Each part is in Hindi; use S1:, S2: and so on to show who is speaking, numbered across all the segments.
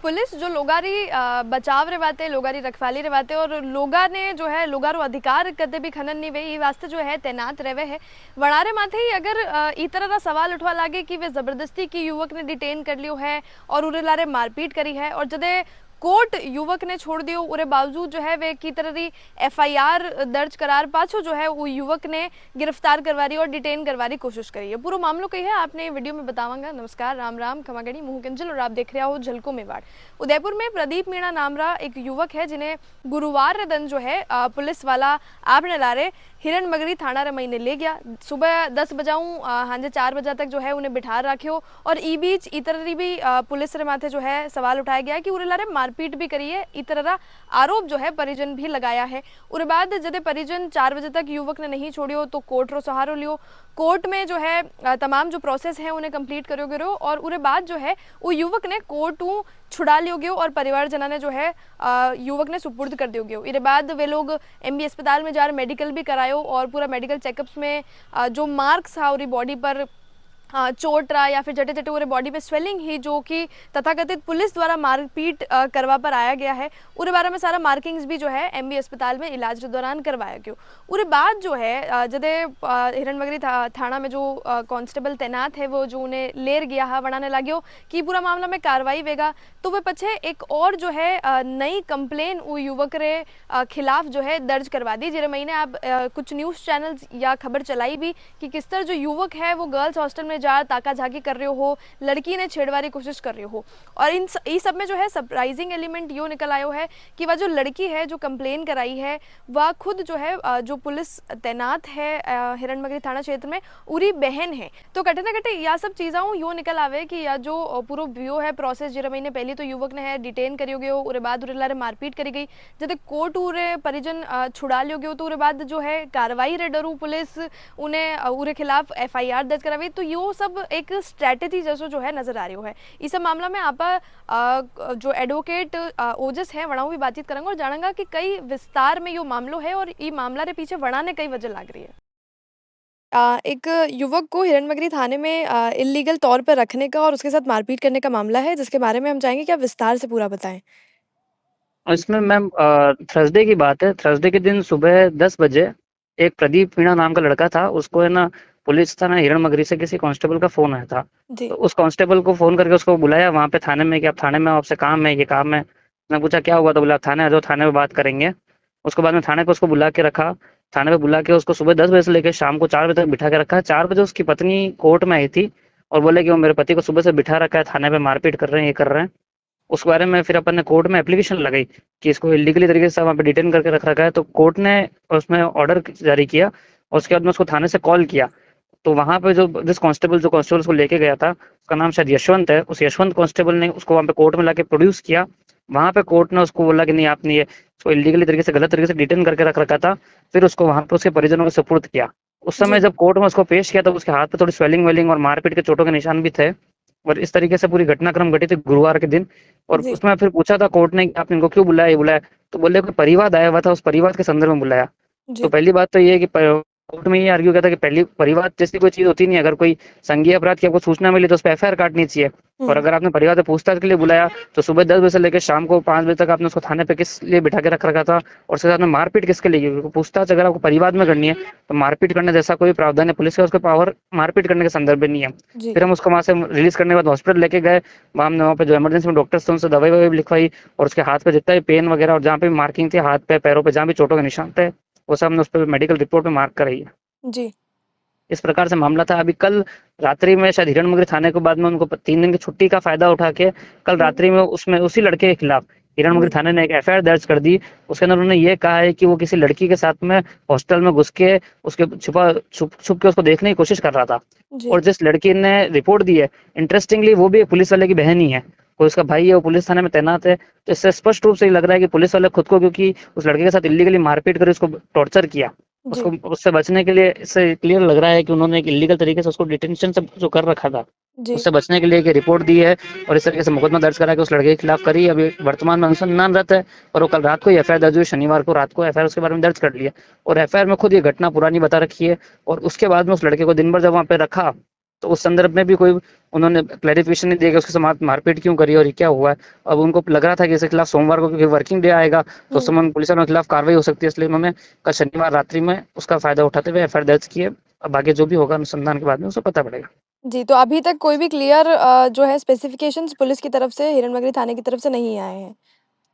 S1: पुलिस जो लोगारी बचाव रे बाते लोगारी रखवाली रे बाते और लोगा ने जो है लोगारो अधिकार कदे भी खनन नहीं वे ई वास्ते जो है तैनात रहे है वणारे माथे ही अगर ई तरह का सवाल उठवा लागे कि वे जबरदस्ती की युवक ने डिटेन कर लियो है और उरे लारे मारपीट करी है और जदे कोर्ट युवक ने छोड़ दियो उरे बावजूद जो है वे की तरह एफआईआर दर्ज करार पाछो जो है वो युवक ने गिरफ्तार करवारी और डिटेन करवारी कोशिश करी है। पूरा मामलो कही है आपने वीडियो में बतावांगा। नमस्कार, राम राम, खमागणी, मुँह कंजल और आप देख रहे हो झलको मेवाड़। उदयपुर में प्रदीप मीणा नामरा एक युवक है जिन्हें गुरुवार रे दिन जो है पुलिस वाला आपने लारे हिरण मगरी थाना रे महीने ले गया। सुबह 10 बजाऊं हांजे 4 बजे तक जो है उन्हें बिठा रखियो और ई बीच इतरी भी पुलिस रे माथे जो है सवाल उठाया गया कि उरे लारे मारपीट भी करी है। इतरा आरोप जो है परिजन भी लगाया है। उरे बाद जदे परिजन 4 बजे तक युवक ने नहीं छोड़ियो तो कोर्ट रो सहारो लियो। कोर्ट में जो है तमाम जो प्रोसेस है उन्हें कंप्लीट करो गिरो और उरे बाद जो है वो युवक ने कोर्ट छुड़ा लियो गयो और परिवारजना ने जो है युवक ने सुपुर्द कर दियो गयो। इरे बाद वे लोग एमबी अस्पताल में जा मेडिकल भी करायो और पूरा मेडिकल चेकअप्स में जो मार्क्स था उरी बॉडी पर चोट रहा या फिर जटे जटे उरे बॉडी पे स्वेलिंग ही जो कि तथाकथित पुलिस द्वारा मारपीट करवा पर आया गया है। उरे बारे में सारा मार्किंग्स भी जो है एमबी अस्पताल में इलाज के दौरान करवाया गया। उरे बाद जो है जदे हिरणमगरी थाना में जो कांस्टेबल तैनात है वो जो उन्हें लेर गया है वनाने लाग्यो कि पूरा मामला में कार्रवाई वेगा तो वे पछे एक और जो है नई कंप्लेन वो युवक रे खिलाफ जो है दर्ज करवा दी। जिरे महीने आप कुछ न्यूज़ चैनल्स या खबर चलाई भी कि किस तरह जो युवक है वो गर्ल्स हॉस्टल में जा ताका झाकी कर रहे हो, लड़की ने छेड़वारी कोशिश कर रहे हो और इन सब में जो है सरप्राइजिंग एलिमेंट यो निकल आयो है कि वह जो लड़की है जो कंप्लेन कराई है वह खुद जो है जो पुलिस तैनात है हिरणमगरी थाना क्षेत्र में उरी बहन है। तो कटे ना कटे यह सब चीज़ों यो निकल आवे कि या जो पूरा व्यू है प्रोसेस जिरे महीने पहले तो युवक ने है डिटेन करियो गयो उरे बाद उरे लारे मारपीट करी गई जब कोर्ट उरे परिजन छुड़ा लियो गयो तो उरे बाद जो है कार्रवाई रे डरू पुलिस उन्हें उरे खिलाफ एफआईआर दर्ज करावी। तो यो सब एक स्ट्रेटेजी जैसो जो है नजर आ रही है। इस सब मामला में आप जो एडवोकेट ओजस है वणा भी बातचीत करेंगे और जानेंगे कि कई विस्तार में यो मामलो है और ये मामला रे पीछे वणा ने कई वजह लग रही है। एक युवक को हिरणमगरी थाने में इलीगल तौर पर रखने का और उसके साथ मारपीट करने का मामला है जिसके बारे में हम चाहेंगे कि आप विस्तार से पूरा बताएं।
S2: इसमें मैम थर्सडे की बात है। थर्सडे के दिन सुबह 10 बजे एक प्रदीप मीणा नाम का लड़का था, उसको है ना पुलिस थाना हिरणमगरी से किसी कांस्टेबल का फोन आया था। तो उस कांस्टेबल को फोन करके उसको बुलाया वहाँ पे थाने में कि आप थाने में आपसे काम है, ये काम है। मैंने पूछा क्या हुआ, तो बोला थाने आ जाओ, थाने में बात करेंगे। उसके बाद में थाने पे उसको बुला के रखा। थाने पे बुला के उसको सुबह 10 बजे से लेकर शाम को 4 बजे तक बिठा के रखा। 4 बजे उसकी पत्नी कोर्ट में आई थी और बोले कि वो मेरे पति को सुबह से बिठा रखा है, थाने पे मारपीट कर रहे हैं, ये कर रहे हैं। उस बारे में फिर अपन ने कोर्ट में एप्लीकेशन लगाई कि इसको इलीगली तरीके से वहाँ पे डिटेन करके रख रखा है। तो कोर्ट ने उसमें ऑर्डर जारी किया और उसके बाद में उसको थाने से कॉल किया। तो वहाँ पे जो कांस्टेबल उसको लेके गया था उसका नाम शायद यशवंत है। उस यशवंत कांस्टेबल ने उसको वहाँ पे कोर्ट में लाके प्रोड्यूस किया। वहाँ पे कोर्ट ने उसको बोला कि नहीं, आपने ये उसको इलीगली तरीके से गलत तरीके से डिटेन करके रख रखा था। फिर उसको वहाँ पे उसके परिजनों को सुपुर्द किया। उस समय जब कोर्ट में उसको पेश किया तो उसके हाथ पे थोड़ी स्वेलिंग वेलिंग और मारपीट के चोटों के निशान भी थे और इस तरीके से पूरी घटनाक्रम घटी थी गुरुवार के दिन। और उसमें फिर पूछा था कोर्ट ने कि आपने इनको क्यों बुलाया, ये बुलाया, तो बोले कोई परिवाद आया हुआ था, उस परिवाद के संदर्भ में बुलाया। तो पहली बात तो ये है कि कोर्ट में ये आर्ग्यू किया था कि पहली परिवार जैसी कोई चीज होती नहीं। अगर कोई संज्ञेय अपराध की आपको सूचना मिली तो उस पर एफआईआर काटनी चाहिए। और अगर आपने परिवार से पूछताछ के लिए बुलाया तो सुबह 10 बजे से लेकर शाम को 5 बजे तक आपने उसको थाने पे किस लिए बिठा के रख रखा था और उसके साथ में मारपीट किसके लिए की? पूछताछ अगर आपको परिवार में करनी है तो मारपीट करने जैसा कोई प्रावधान है पुलिस का, उसका पावर मारपीट करने के संदर्भ में नहीं है। फिर हम उसको वहाँ से रिलीज करने के बाद हॉस्पिटल लेके गए। हमने वहाँ पे जो इमरजेंसी में डॉक्टर्स थे उनसे दवाई ववाई भी लिखवाई और उसके हाथ पे जितना भी पेन वगैरह और जहाँ पे मार्किंग थी हाथ पे पैरों पे जहाँ भी चोटों के निशान थे वो सब हमने उस पर मेडिकल रिपोर्ट में मार्क कराई है। इस प्रकार से मामला था। अभी कल रात्रि में शायद हिरणमगरी थाने के बाद में उनको 3 दिन की छुट्टी का फायदा उठा के कल रात्रि में उसमें उसी लड़के के खिलाफ हिरणमगरी थाने ने एक एफआईआर दर्ज कर दी। उसके अंदर उन्होंने ये कहा है कि वो किसी लड़की के साथ में हॉस्टल में घुस के उसके छुप के उसको देखने की कोशिश कर रहा था। और जिस लड़की ने रिपोर्ट दी है इंटरेस्टिंगली वो भी एक पुलिस वाले की बहन ही है, कोई उसका भाई है, वो पुलिस थाने में तैनात है। तो इससे स्पष्ट रूप से लग रहा है कि पुलिस वाले खुद को, क्योंकि उस लड़के के साथ इलीगली मारपीट कर उसको टॉर्चर किया, उसको उससे बचने के लिए इससे क्लियर लग रहा है कि उन्होंने एक इलीगल तरीके से उसको डिटेंशन से जो कर रखा था उससे बचने के लिए एक रिपोर्ट दी है और इस तरीके से मुकदमा दर्ज करा के उस लड़के के खिलाफ करी। अभी वर्तमान में अनुसंधानरत है और वो कल रात को एफआईआर दर्ज हुई। शनिवार को रात को एफआईआर उसके बारे में दर्ज कर लिया और एफआईआर में खुद ये घटना पुरानी बता रखी है। और उसके बाद में उस लड़के को दिन भर जब वहाँ पे रखा तो उस संदर्भ में भी कोई उन्होंने क्लैरिफिकेशन नहीं दिया कि उसके साथ मारपीट क्यों करी और ये क्या हुआ है। अब उनको लग रहा था कि इसके खिलाफ सोमवार को क्योंकि वर्किंग डे आएगा तो उस समय पुलिस वालों के खिलाफ कार्रवाई हो सकती है, इसलिए उन्होंने कल शनिवार रात्रि में उसका फायदा उठाते हुए एफआईआर दर्ज की है। अब आगे जो भी होगा अनुसंधान के बाद में उसको पता पड़ेगा।
S1: जी, तो अभी तक कोई भी क्लियर जो है स्पेसिफिकेशंस पुलिस की तरफ से, हिरणमगरी थाने की तरफ से नहीं आए हैं।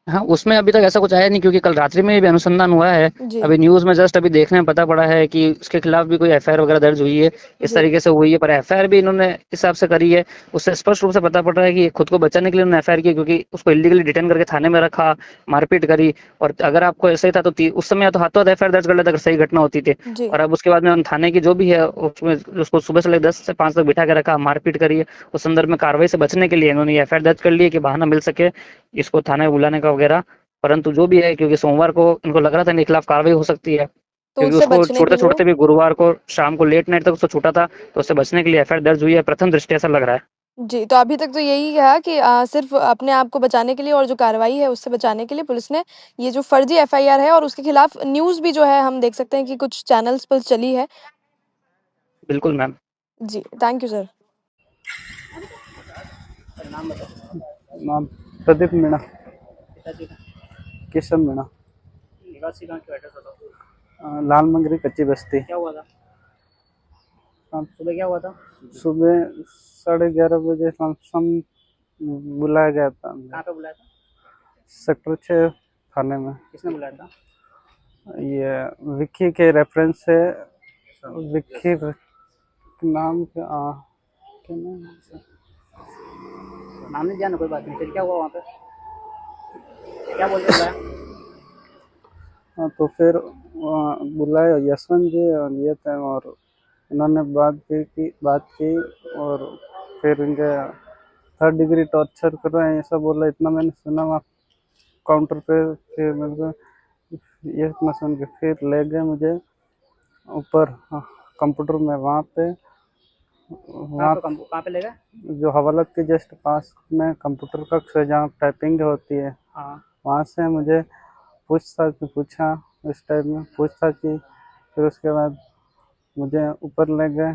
S2: हाँ, उसमें अभी तक ऐसा कुछ आया नहीं क्योंकि कल रात्रि में भी अनुसंधान हुआ है।
S1: जी,
S2: अभी न्यूज़ में जस्ट अभी देखने में पता पड़ा है कि उसके खिलाफ भी कोई एफआईआर वगैरह दर्ज हुई है, इस
S1: जी,
S2: तरीके से हुई है, पर एफआईआर भी इन्होंने इस हिसाब से करी है, उससे स्पष्ट रूप से पता पड़ रहा है कि ये खुद को बचाने के लिए उन्होंने एफआईआर की क्योंकि उसको इल्लीगली डिटेन करके थाने में रखा, मारपीट करी। और अगर आपको ऐसा ही था तो उस समय तो हाथों हाथ एफआईआर दर्ज कर लेता अगर सही घटना होती थी।
S1: जी।
S2: और अब उसके बाद में उन थाने की जो भी है उसमें उसको सुबह से लेकर 10 से 5 तक बिठा के रखा, मारपीट करी है। उस संदर्भ में कार्रवाई से बचने के लिए इन्होंने ये एफआईआर दर्ज कर ली है कि बहाना मिल सके इसको थाने में बुलाने का वगैरह। परंतु जो भी है क्योंकि सोमवार को इनको लग रहा था इनके खिलाफ कार्रवाई हो सकती है,
S1: तो
S2: क्योंकि
S1: उससे
S2: उसको
S1: बचने के
S2: छोड़ते
S1: लिए
S2: छोड़ते भी गुरुवार को शाम को लेट नाइट तक उसको छूटा था, तो उससे बचने के लिए एफआईआर दर्ज हुई है। प्रथम दृष्टया ऐसा लग रहा है।
S1: जी, तो अभी तक तो यही है कि सिर्फ़ अपने आप को बचाने के लिए और जो कार्रवाई है उससे बचाने के लिए पुलिस ने ये जो फर्जी एफआईआर है और उसके खिलाफ न्यूज़ भी जो है हम देख सकते हैं कि कुछ चैनल्स पर चली है।
S2: बिल्कुल मैम।
S1: जी, थैंक यू सर।
S3: नाम प्रदीप मीणा,
S4: पिताजी का
S3: किशन मीणा,
S4: निवासी कहाँ के एड्रेस बताओ।
S3: लाल मंगरी कच्ची बस्ती।
S4: क्या हुआ था
S3: हाँ,
S4: सुबह, क्या हुआ था?
S3: सुबह 11:30 बजे सम बुलाया गया था
S4: कहाँ पे बुलाया था?
S3: सेक्टर 6 थाने में।
S4: किसने बुलाया था?
S3: ये विक्की के रेफरेंस से, विक्की नाम क्या नाम है?
S4: नाम नहीं जाना, कोई बात नहीं। फिर क्या हुआ वहाँ पे? क्या बोल के बुलाया?
S3: हाँ, तो फिर बुलाया यशवंत जी और ये थे और इन्होंने बात की और फिर इनके 3rd डिग्री टॉर्चर कर रहे हैं ऐसा बोला। इतना मैंने सुना वहाँ काउंटर पे। फिर मेरे को ये इतना सुन के फिर ले गए मुझे ऊपर कंप्यूटर में, वहाँ पे
S4: कहाँ पे ले गए?
S3: जो हवालात के जस्ट पास में कंप्यूटर कक्ष है जहाँ टाइपिंग होती है,
S4: हाँ।
S3: वहाँ से मुझे पूछताछ में पूछा, इस टाइप में पूछताछ की। फिर उसके बाद मुझे ऊपर ले गए,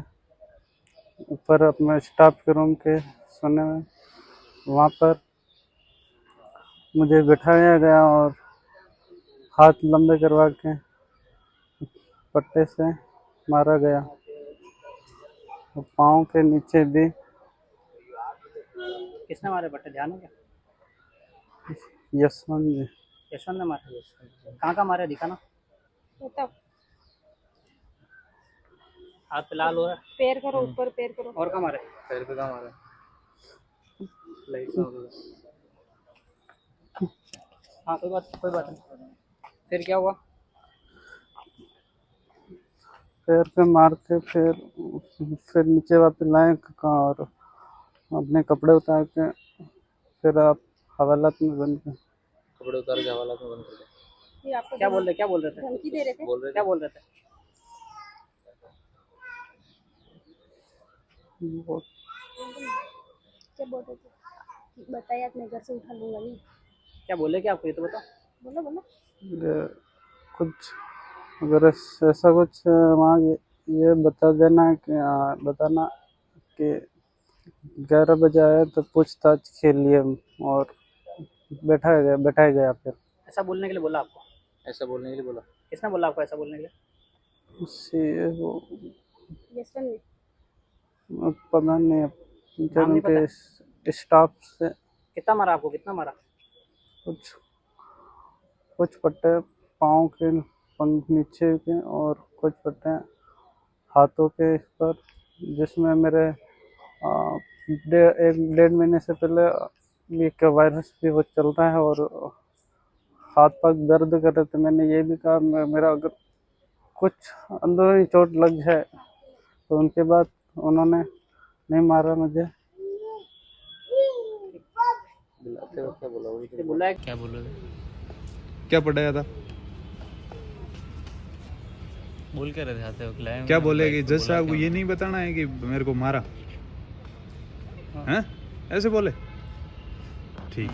S3: ऊपर अपने स्टाफ के रूम के सोने में। वहाँ पर मुझे बिठाया गया और हाथ लंबे करवा के पट्टे से मारा गया और पाँव के नीचे भी।
S4: किसने मारे बट्टे, ध्यान है क्या?
S3: यशवंत जी।
S4: यशवंत ने मारे? कहाँ मारे, दिखाना। हाथ पे लाल हो रहा है।
S1: पैर करो ऊपर, पैर करो।
S4: और कहाँ मारे?
S3: पैर पे कहाँ मारा?
S4: हाँ, कोई बात नहीं। फिर क्या हुआ?
S3: पैर पे मार के फिर नीचे वापस लाए और अपने कपड़े उतार के फिर आप हवालात में बंद कर।
S5: कपड़े उतार के हवालात में बंद कर दिया।
S4: क्या बोल रहे थे?
S1: धमकी दे रहे थे?
S4: क्या बोल रहे थे?
S1: क्या बोल रहे थे? बताइए, मैं घर से उठा लूंगा नहीं।
S4: क्या बोले क्या आपको, ये तो बताओ।
S1: बोलो।
S3: कुछ अगर ऐसा कुछ वहाँ ये बता देना कि बताना कि 11 बजे आए तो पूछताछ के लिए और बैठाया गया। फिर
S4: ऐसा बोलने के लिए बोला आपको?
S5: ऐसा बोलने के लिए बोला?
S4: किसने बोला आपको ऐसा बोलने के लिए?
S3: वो
S1: यशवंत
S3: पता नहीं,
S4: नाम नहीं
S3: उनके स्टाफ से।
S4: कितना मारा आपको, कितना मारा?
S3: कुछ पट्टे पाँव के नीचे के और कुछ पट्टे हाथों के इस पर, जिसमें मेरे 1.5 महीने से पहले ये का वायरस भी वो चलता है और हाथ पाक दर्द कर रहे थे। मैंने ये भी कहा मेरा अगर कुछ अंदरूनी चोट लग जाए तो उनके बाद उन्होंने नहीं मारा मुझे।
S5: क्या बोला?
S4: बोला है
S5: क्या बोला?
S6: क्या पढ़ाया था?
S5: बोल के रहे थे हो
S6: क्या बोलेगी? जज साहब को ये नहीं बताना है कि मेरे को मारा हैं? ऐसे बोले? ठीक।